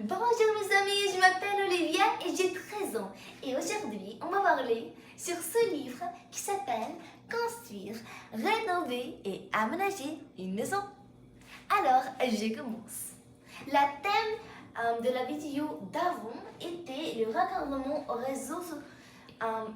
Bonjour mes amis, je m'appelle Olivia et j'ai 13 ans. Et aujourd'hui, on va parler sur ce livre qui s'appelle Construire, rénover et aménager une maison. Alors, je commence. Le thème de la vidéo d'avant était le raccordement au réseau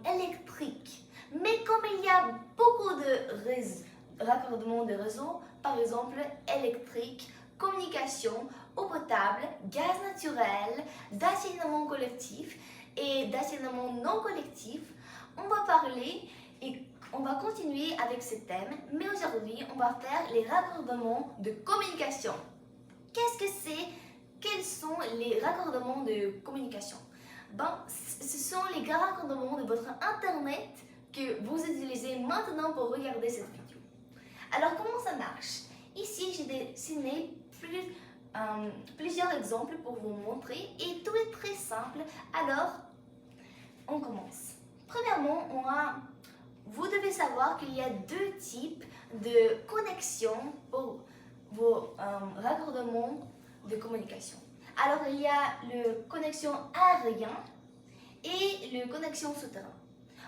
électrique. Mais comme il y a beaucoup de raccordements de réseaux, par exemple électrique, communication, eau potable, gaz naturel, d'assainissement collectif et d'assainissement non collectif, on va parler et on va continuer avec ce thème, mais aujourd'hui on va faire les raccordements de communication. Qu'est-ce que c'est? Quels sont les raccordements de communication? Ce sont les raccordements de votre internet que vous utilisez maintenant pour regarder cette vidéo. Alors comment ça marche? Ici j'ai dessiné plusieurs exemples pour vous montrer et tout est très simple. Alors on commence. Premièrement, vous devez savoir qu'il y a deux types de connexions pour vos raccordements de communication. Alors il y a le connexion aérien et le connexion souterrain.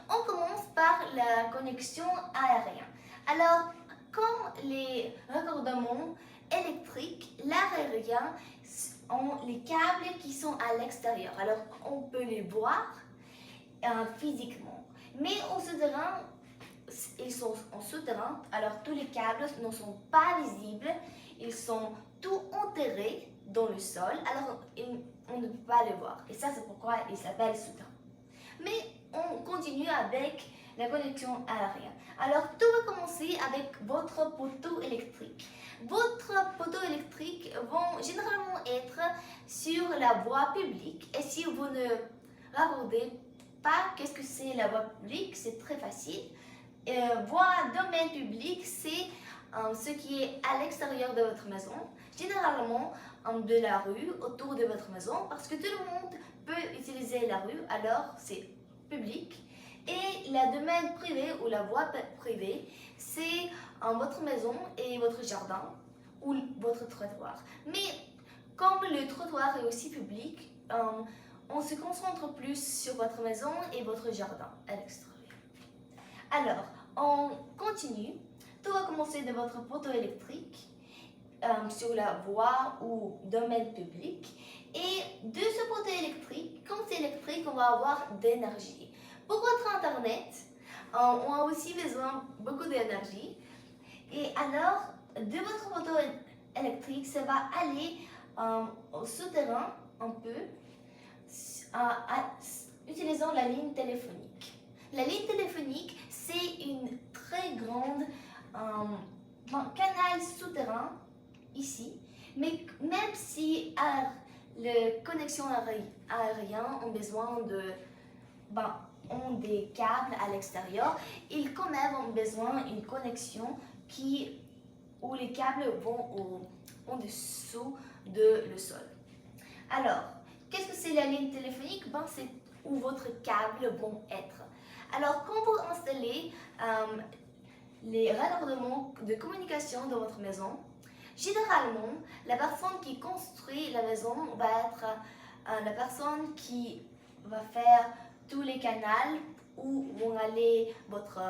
On commence par la connexion aérienne. Alors, comme les raccordements électriques, l'aérien ont les câbles qui sont à l'extérieur. Alors, on peut les voir physiquement. Mais au souterrain, ils sont en souterrain, alors tous les câbles ne sont pas visibles, ils sont tout enterrés dans le sol, alors on ne peut pas les voir. Et ça, c'est pourquoi ils s'appellent souterrain. Mais on continue avec la connexion aérienne. Alors, tout va commencer avec votre poteau électrique. Votre poteau électrique vont généralement être sur la voie publique. Et si vous ne raccordez pas qu'est-ce que c'est la voie publique, c'est très facile. Voie domaine public, c'est ce qui est à l'extérieur de votre maison, généralement de la rue, autour de votre maison, parce que tout le monde peut utiliser la rue, alors c'est public. Et la domaine privé ou la voie privée, c'est votre maison et votre jardin ou votre trottoir. Mais comme le trottoir est aussi public, on se concentre plus sur votre maison et votre jardin à l'extérieur. Alors, on continue. Tout va commencer de votre poteau électrique sur la voie ou domaine public. Et de ce poteau électrique, comme c'est électrique, on va avoir d'énergie. Pour votre internet, on a aussi besoin beaucoup d'énergie. Et alors, de votre poteau électrique, ça va aller au souterrain un peu, utilisant la ligne téléphonique. La ligne téléphonique, c'est une très grande canal souterrain ici, mais même si les connexions aériennes ont besoin ont des câbles à l'extérieur, ils quand même ont besoin d'une connexion où les câbles vont en dessous de le sol. Alors, qu'est-ce que c'est la ligne téléphonique? C'est où votre câble vont être. Alors, quand vous installez les raccordements de communication dans votre maison, généralement, la personne qui construit la maison va être la personne qui va faire tous les canaux où vont aller votre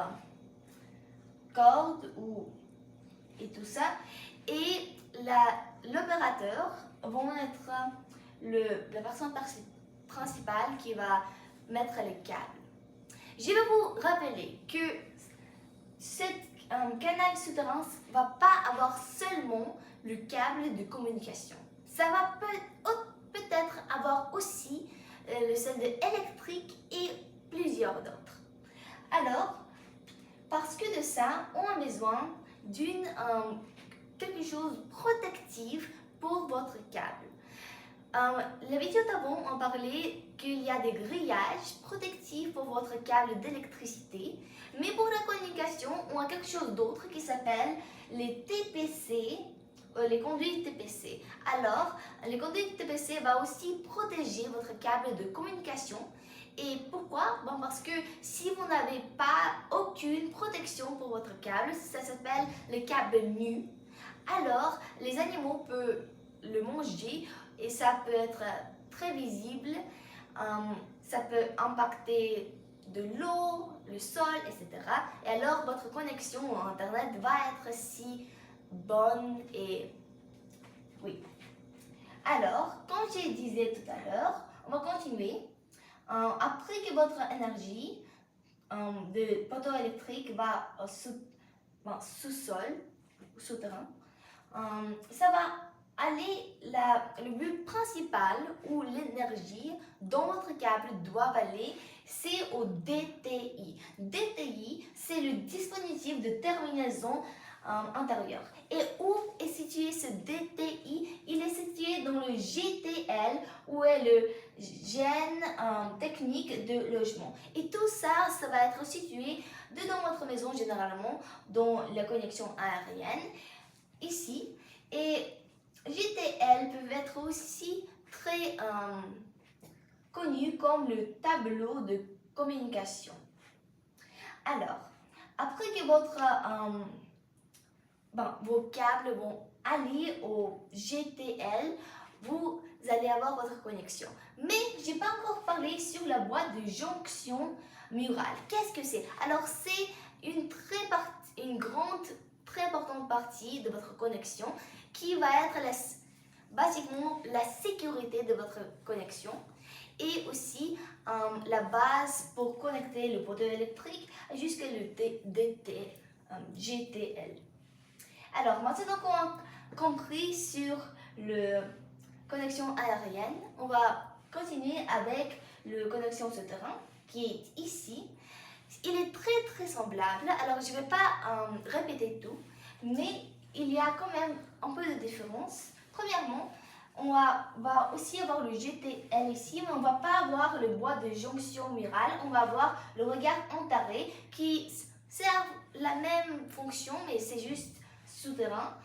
corde et tout ça. Et l'opérateur vont être la personne principale qui va mettre les câbles. Je vais vous rappeler que ce canal souterrain ne va pas avoir seulement le câble de communication. Ça va peut-être avoir aussi le celle électrique et plusieurs d'autres. Alors, parce que de ça, on a besoin d'une quelque chose protectif pour votre câble. La vidéo d'avant, on parlait qu'il y a des grillages protectifs pour votre câble d'électricité, mais pour la communication, on a quelque chose d'autre qui s'appelle les TPC, les conduites TPC. Alors, les conduites TPC va aussi protéger votre câble de communication. Et pourquoi? Parce que si vous n'avez pas aucune protection pour votre câble, ça s'appelle le câble nu, alors les animaux peuvent le manger et ça peut être très visible. Ça peut impacter de l'eau, le sol, etc. Et alors votre connexion à Internet va être si bonne et oui. Alors, comme je disais tout à l'heure, on va continuer. Après que votre énergie de poteau électrique va sous-sol, souterrain, ça va aller le but principal où l'énergie dont votre câble doit aller, c'est au DTI. DTI, c'est le dispositif de terminaison intérieure. Et où est situé ce DTI? Il est situé dans le GTL, où est le gène technique de logement. Et tout ça, ça va être situé dedans votre maison généralement, dans la connexion aérienne, ici. Et GTL peuvent être aussi très connus comme le tableau de communication. Alors, après que vos câbles vont aller au GTL, vous allez avoir votre connexion. Mais je n'ai pas encore parlé sur la boîte de jonction murale. Qu'est-ce que c'est? Alors, c'est une très importante partie de votre connexion qui va être basiquement la sécurité de votre connexion et aussi la base pour connecter le poteau électrique jusqu'à le GTL. Alors, maintenant qu'on a compris sur la connexion aérienne, on va continuer avec la connexion souterraine qui est ici. Il est très semblable, alors je ne vais pas répéter tout, mais il y a quand même un peu de différence. Premièrement, on va aussi avoir le GTL ici, mais on ne va pas avoir le bois de jonction murale, on va avoir le regard enterré qui sert la même fonction, mais c'est juste souterrain.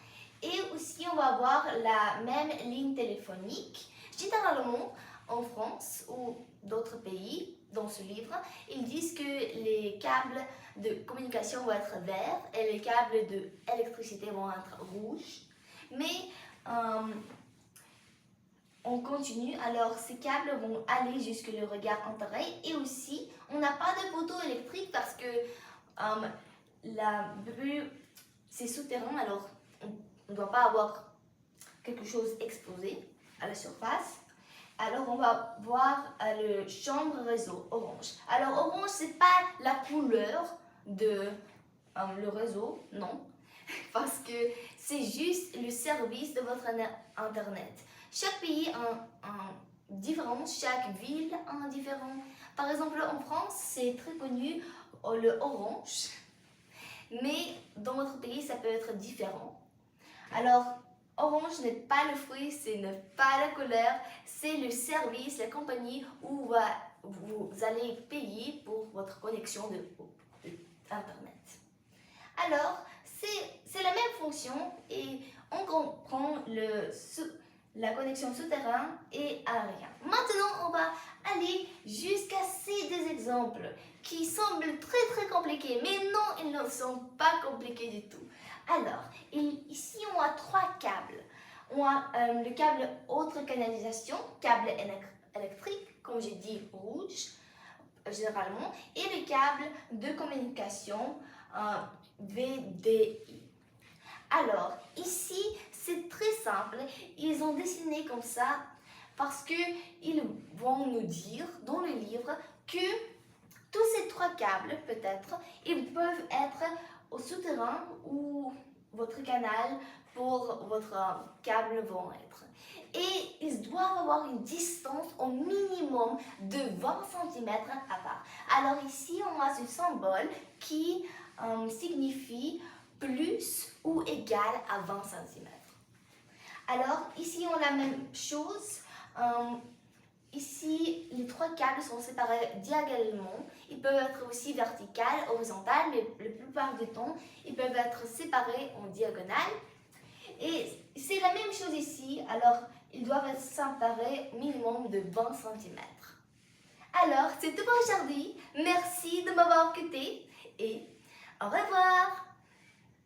Et aussi, on va avoir la même ligne téléphonique. Généralement, en France ou d'autres pays, dans ce livre, ils disent que les câbles de communication vont être verts et les câbles d'électricité vont être rouges. Mais on continue, alors ces câbles vont aller jusque le regard enterré et aussi, on n'a pas de poteau électrique parce que c'est souterrain, alors on ne doit pas avoir quelque chose exposé à la surface. Alors, on va voir le chambre réseau orange. Alors, orange, ce n'est pas la couleur de le réseau, non. Parce que c'est juste le service de votre Internet. Chaque pays a un différent, chaque ville a un différent. Par exemple, en France, c'est très connu le orange. Mais dans votre pays, ça peut être différent. Alors, orange n'est pas le fruit, ce n'est pas la couleur, c'est le service, la compagnie où vous allez payer pour votre connexion de Internet. Alors, c'est la même fonction et on comprend la connexion souterraine et aérienne. Maintenant, on va aller jusqu'à ces deux exemples qui semblent très compliqués, mais non, ils ne sont pas compliqués du tout. Alors, ici, on a trois câbles. On a le câble haute canalisation, câble électrique, comme j'ai dit, rouge, généralement, et le câble de communication VDI. Alors, ici, c'est très simple. Ils ont dessiné comme ça parce qu'ils vont nous dire dans le livre que tous ces trois câbles, peut-être, ils peuvent être au souterrain où votre canal pour votre câble vont être. Et ils doivent avoir une distance au minimum de 20 cm à part. Alors ici, on a ce symbole qui signifie plus ou égal à 20 cm. Alors ici, on a la même chose. Ici, les trois câbles sont séparés diagonalement. Ils peuvent être aussi verticaux, horizontaux, mais la plupart du temps, ils peuvent être séparés en diagonale. Et c'est la même chose ici, alors ils doivent être séparés minimum de 20 cm. Alors, c'est tout pour aujourd'hui. Merci de m'avoir écouté et au revoir!